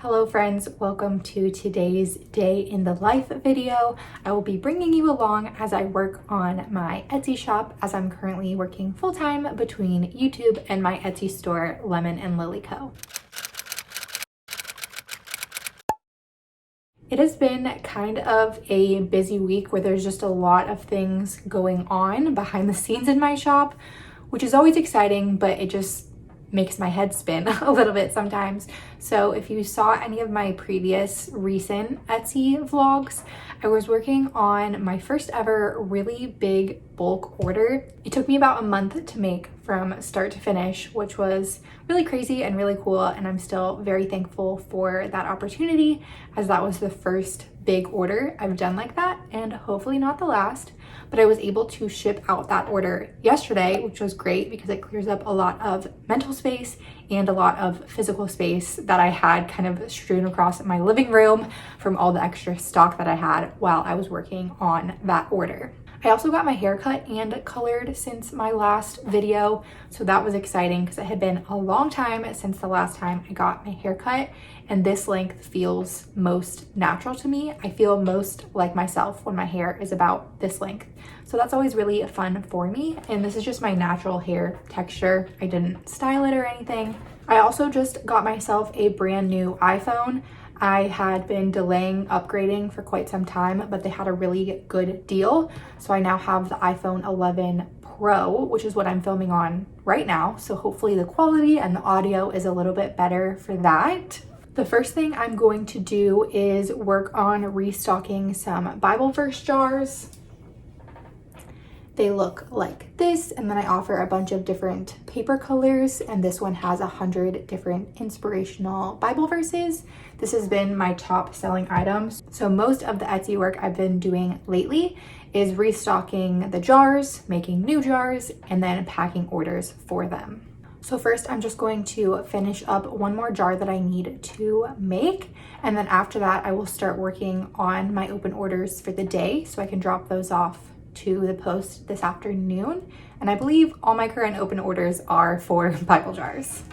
Hello friends, welcome to today's day in the life video. I will be bringing you along as I work on my Etsy shop, as I'm currently working full-time between YouTube and my Etsy store, Lemon and Lily Co. It has been kind of a busy week where there's just a lot of things going on behind the scenes in my shop, which is always exciting, but it just makes my head spin a little bit sometimes. So if you saw any of my previous recent Etsy vlogs, I was working on my first ever really big bulk order. It took me about a month to make from start to finish, which was really crazy and really cool, and I'm still very thankful for that opportunity, as that was the first big order I've done like that, and hopefully not the last. But I was able to ship out that order yesterday, which was great because it clears up a lot of mental space and a lot of physical space that I had kind of strewn across my living room from all the extra stock that I had while I was working on that order. I also got my hair cut and colored since my last video, so that was exciting because it had been a long time since the last time I got my hair cut, and this length feels most natural to me. I feel most like myself when my hair is about this length, so that's always really fun for me, and this is just my natural hair texture. I didn't style it or anything. I also just got myself a brand new iPhone. I had been delaying upgrading for quite some time, but they had a really good deal. So I now have the iPhone 11 Pro, which is what I'm filming on right now. So hopefully the quality and the audio is a little bit better for that. The first thing I'm going to do is work on restocking some Bible verse jars. They look like this, and then I offer a bunch of different paper colors, and this one has 100 different inspirational Bible verses. This has been my top selling items. So most of the Etsy work I've been doing lately is restocking the jars, making new jars, and then packing orders for them. So first I'm just going to finish up one more jar that I need to make, and then after that I will start working on my open orders for the day so I can drop those off to the post this afternoon. And I believe all my current open orders are for Bible jars.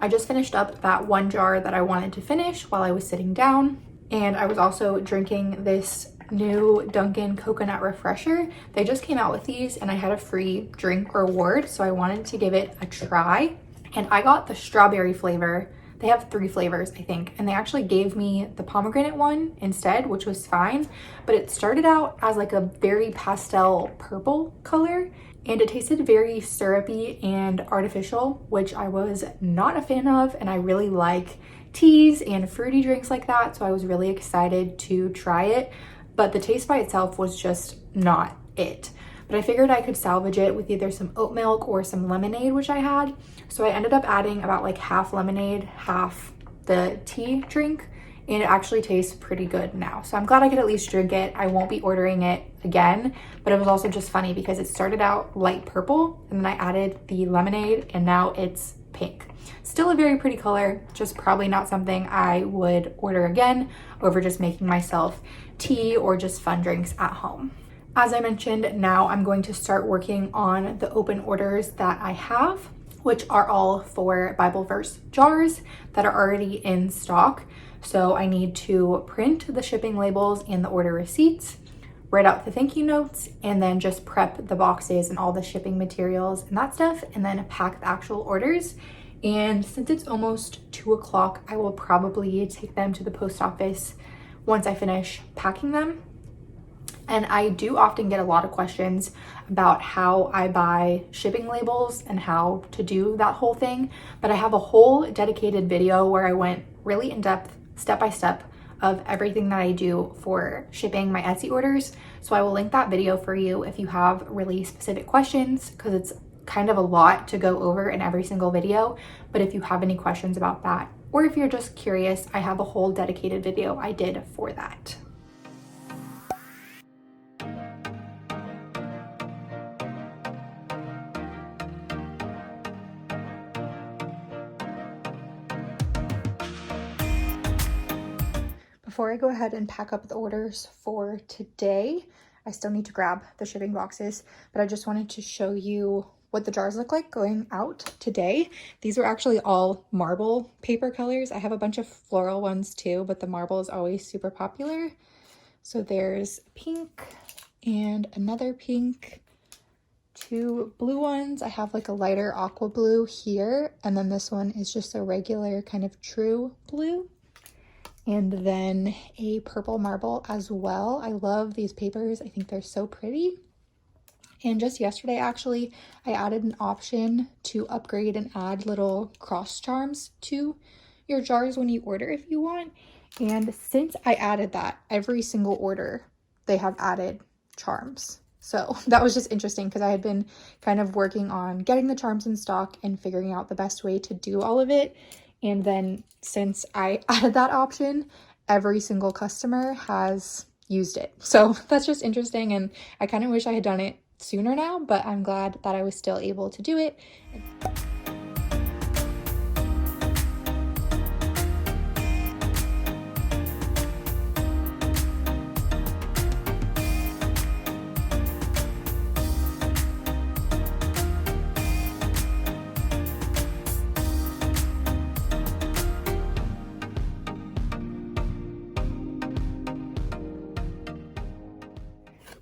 I just finished up that one jar that I wanted to finish while I was sitting down, and I was also drinking this new Dunkin' coconut refresher. They just came out with these and I had a free drink reward, so I wanted to give it a try, and I got the strawberry flavor. They have 3 flavors, I think, and they actually gave me the pomegranate one instead, which was fine, but it started out as like a very pastel purple color, and it tasted very syrupy and artificial, which I was not a fan of, and I really like teas and fruity drinks like that, so I was really excited to try it, but the taste by itself was just not it. But I figured I could salvage it with either some oat milk or some lemonade, which I had, so I ended up adding about like half lemonade, half the tea drink, and it actually tastes pretty good now. So I'm glad I could at least drink it. I won't be ordering it again, but it was also just funny because it started out light purple and then I added the lemonade and now it's pink. Still a very pretty color, just probably not something I would order again over just making myself tea or just fun drinks at home. As I mentioned, now I'm going to start working on the open orders that I have, which are all for Bible verse jars that are already in stock. So I need to print the shipping labels and the order receipts, write out the thank you notes, and then just prep the boxes and all the shipping materials and that stuff, and then pack the actual orders. And since it's almost 2 o'clock, I will probably take them to the post office once I finish packing them. And I do often get a lot of questions about how I buy shipping labels and how to do that whole thing, but I have a whole dedicated video where I went really in depth, step by step, of everything that I do for shipping my Etsy orders. So I will link that video for you if you have really specific questions, because it's kind of a lot to go over in every single video. But if you have any questions about that, or if you're just curious, I have a whole dedicated video I did for that. before I go ahead and pack up the orders for today, I still need to grab the shipping boxes, but I just wanted to show you what the jars look like going out today. These are actually all marble paper colors. I have a bunch of floral ones too, but the marble is always super popular. So there's pink and another pink, 2 blue ones. I have like a lighter aqua blue here, and then this one is just a regular kind of true blue, and then a purple marble as well. I love these papers. I think they're so pretty. And just yesterday, actually, I added an option to upgrade and add little cross charms to your jars when you order if you want. And since I added that, every single order, they have added charms. So that was just interesting because I had been kind of working on getting the charms in stock and figuring out the best way to do all of it. And then since I added that option, every single customer has used it. So that's just interesting. And I kind of wish I had done it sooner now, but I'm glad that I was still able to do it.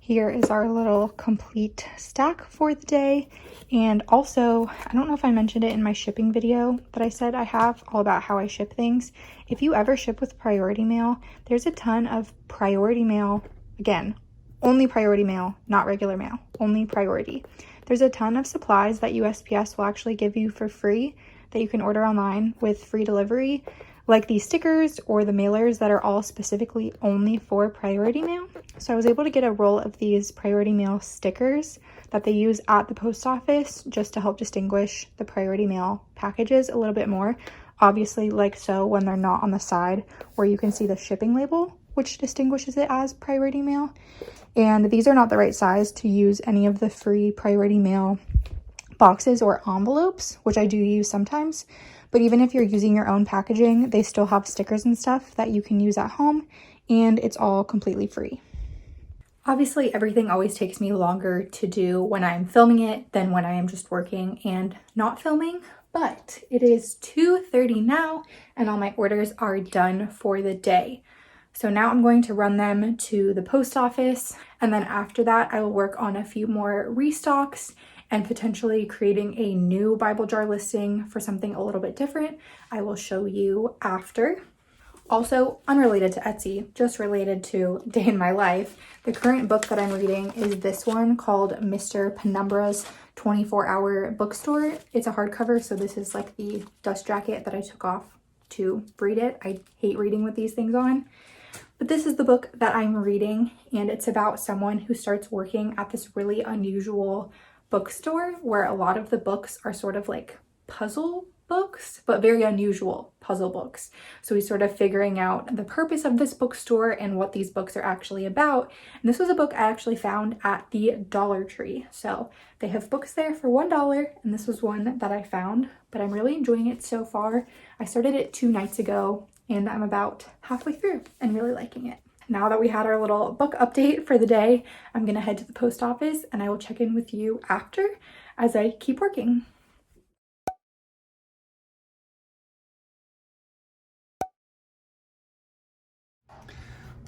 Here is our little complete stack for the day. And also, I don't know if I mentioned it in my shipping video that I said I have all about how I ship things. If you ever ship with priority mail, there's a ton of priority mail. Again, only priority mail, not regular mail, only priority. There's a ton of supplies that USPS will actually give you for free that you can order online with free delivery, like these stickers or the mailers that are all specifically only for priority mail. So I was able to get a roll of these priority mail stickers that they use at the post office just to help distinguish the priority mail packages a little bit more. Obviously, like so, when they're not on the side where you can see the shipping label, which distinguishes it as priority mail. And these are not the right size to use any of the free priority mail boxes or envelopes, which I do use sometimes. But even if you're using your own packaging, they still have stickers and stuff that you can use at home, and it's all completely free. Obviously, everything always takes me longer to do when I'm filming it than when I am just working and not filming, but it is 2:30 now, and all my orders are done for the day. So now I'm going to run them to the post office, and then after that, I will work on a few more restocks and potentially creating a new Bible jar listing for something a little bit different. I will show you after. Also, unrelated to Etsy, just related to day in my life, the current book that I'm reading is this one called Mr. Penumbra's 24-Hour Bookstore. It's a hardcover, so this is like the dust jacket that I took off to read it. I hate reading with these things on. But this is the book that I'm reading, and it's about someone who starts working at this really unusual bookstore where a lot of the books are sort of like puzzle books, but very unusual puzzle books. So he's sort of figuring out the purpose of this bookstore and what these books are actually about. And this was a book I actually found at the Dollar Tree. So they have books there for $1, and this was one that I found, but I'm really enjoying it so far. I started it 2 nights ago, and I'm about halfway through and really liking it. Now that we had our little book update for the day, I'm gonna head to the post office and I will check in with you after as I keep working.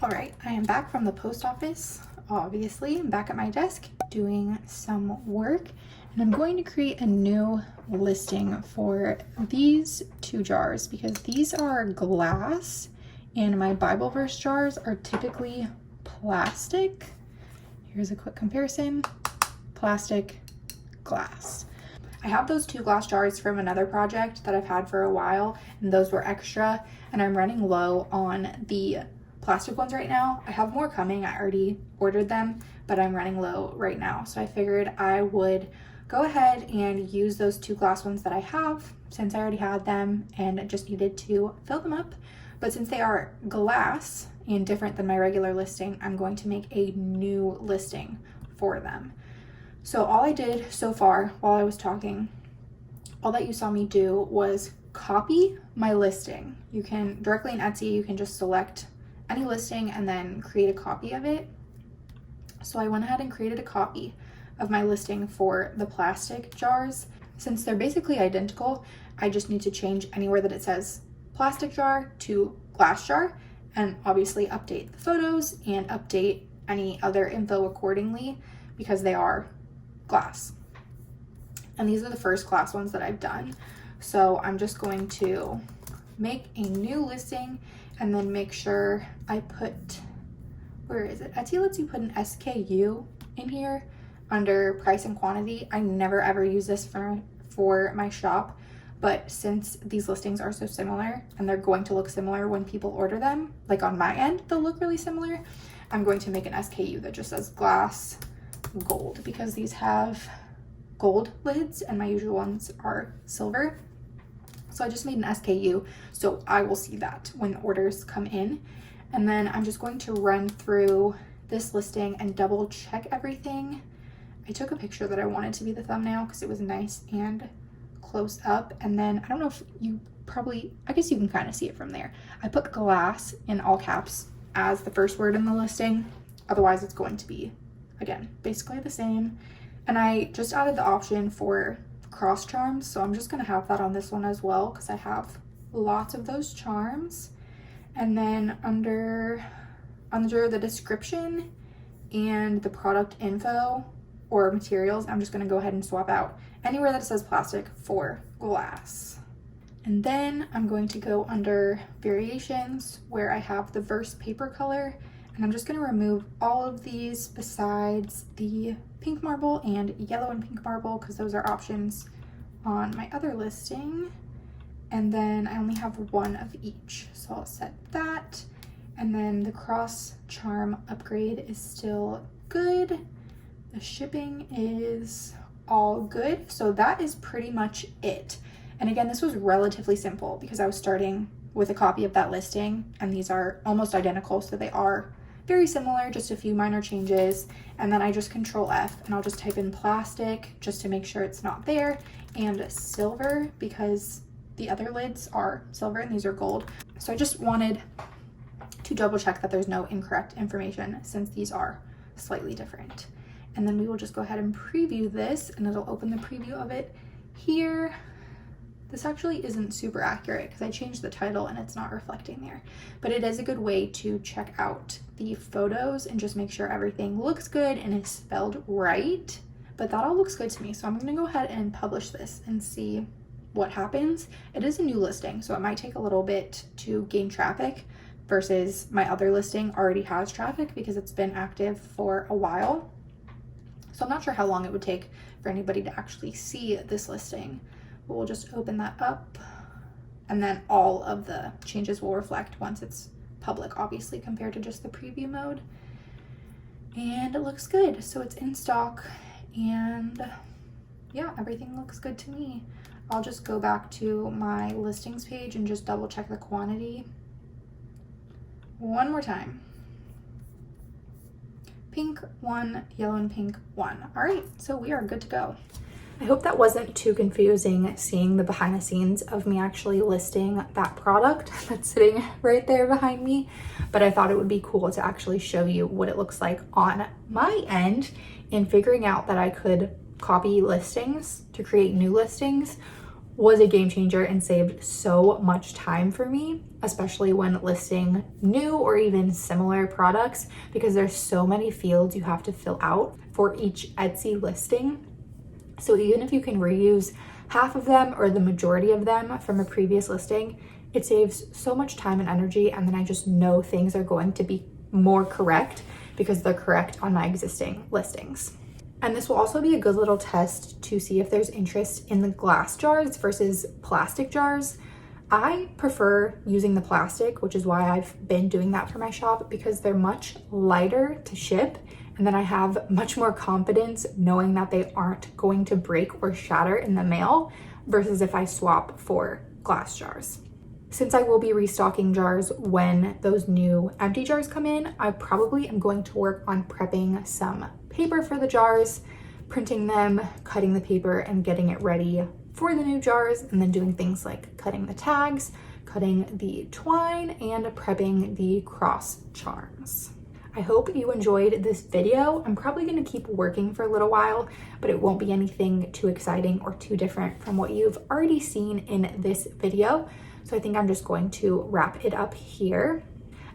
All right, I am back from the post office. Obviously, I'm back at my desk doing some work, and I'm going to create a new listing for these 2 jars because these are glass and my Bible verse jars are typically plastic. Here's a quick comparison: plastic, glass. I have those 2 glass jars from another project that I've had for a while, and those were extra, and I'm running low on the plastic ones right now. I have more coming. I already ordered them, but I'm running low right now. So I figured I would go ahead and use those 2 glass ones that I have since I already had them and just needed to fill them up. But since they are glass and different than my regular listing, I'm going to make a new listing for them. So all I did so far while I was talking, all that you saw me do was copy my listing. You can directly in Etsy, you can just select any listing and then create a copy of it. So I went ahead and created a copy of my listing for the plastic jars. Since they're basically identical, I just need to change anywhere that it says plastic jar to glass jar, and obviously update the photos and update any other info accordingly because they are glass. And these are the first glass ones that I've done. So I'm just going to make a new listing and then make sure I put, where is it? Etsy lets you put an SKU in here under price and quantity. I never ever use this for my shop, but since these listings are so similar and they're going to look similar when people order them, like on my end, they'll look really similar. I'm going to make an SKU that just says glass gold because these have gold lids and my usual ones are silver. So I just made an SKU so I will see that when orders come in. And then I'm just going to run through this listing and double check everything. I took a picture that I wanted to be the thumbnail because it was nice and close up. And then I don't know if you probably, I guess you can kind of see it from there. I put glass in all caps as the first word in the listing. Otherwise it's going to be, again, basically the same. And I just added the option for cross charms. So I'm just going to have that on this one as well because I have lots of those charms. And then under the description and the product info or materials, I'm just going to go ahead and swap out anywhere that it says plastic for glass. And then I'm going to go under variations where I have the verse paper color, and I'm just going to remove all of these besides the pink marble and yellow and pink marble because those are options on my other listing. And then I only have one of each, so I'll set that. And then the cross charm upgrade is still good. The shipping is all good. So that is pretty much it. And again, this was relatively simple because I was starting with a copy of that listing and these are almost identical. So they are very similar, just a few minor changes. And then I just Control F and I'll just type in plastic just to make sure it's not there, and silver because the other lids are silver and these are gold. So I just wanted to double check that there's no incorrect information since these are slightly different. And then we will just go ahead and preview this and it'll open the preview of it here. This actually isn't super accurate because I changed the title and it's not reflecting there, but it is a good way to check out the photos and just make sure everything looks good and is spelled right. But that all looks good to me. So I'm gonna go ahead and publish this and see what happens. It is a new listing, so it might take a little bit to gain traffic versus my other listing already has traffic because it's been active for a while. So I'm not sure how long it would take for anybody to actually see this listing, but we'll just open that up and then all of the changes will reflect once it's public, obviously, compared to just the preview mode. And it looks good. So it's in stock and yeah, everything looks good to me. I'll just go back to my listings page and just double check the quantity one more time. Pink 1, yellow and pink 1. All right, so we are good to go. I hope that wasn't too confusing seeing the behind the scenes of me actually listing that product that's sitting right there behind me, but I thought it would be cool to actually show you what it looks like on my end in figuring out that I could copy listings to create new listings was a game changer and saved so much time for me, especially when listing new or even similar products, because there's so many fields you have to fill out for each Etsy listing. So even if you can reuse half of them or the majority of them from a previous listing, it saves so much time and energy, and then I just know things are going to be more correct because they're correct on my existing listings. And this will also be a good little test to see if there's interest in the glass jars versus plastic jars. I prefer using the plastic, which is why I've been doing that for my shop, because they're much lighter to ship. And then I have much more confidence knowing that they aren't going to break or shatter in the mail versus if I swap for glass jars. Since I will be restocking jars when those new empty jars come in, I probably am going to work on prepping some paper for the jars, printing them, cutting the paper, and getting it ready for the new jars, and then doing things like cutting the tags, cutting the twine and prepping the cross charms. I hope you enjoyed this video. I'm probably going to keep working for a little while, but it won't be anything too exciting or too different from what you've already seen in this video. So I think I'm just going to wrap it up here.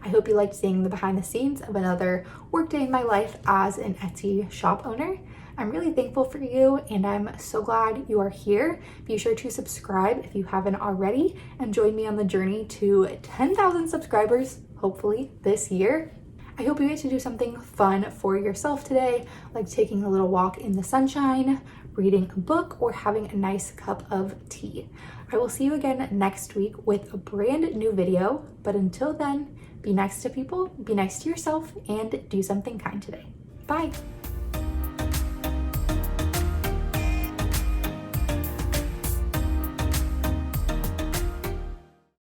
I hope you liked seeing the behind the scenes of another workday in my life as an Etsy shop owner. I'm really thankful for you and I'm so glad you are here. Be sure to subscribe if you haven't already and join me on the journey to 10,000 subscribers, hopefully this year. I hope you get to do something fun for yourself today, like taking a little walk in the sunshine, reading a book, or having a nice cup of tea. I will see you again next week with a brand new video, but until then, be nice to people, be nice to yourself, and do something kind today. Bye.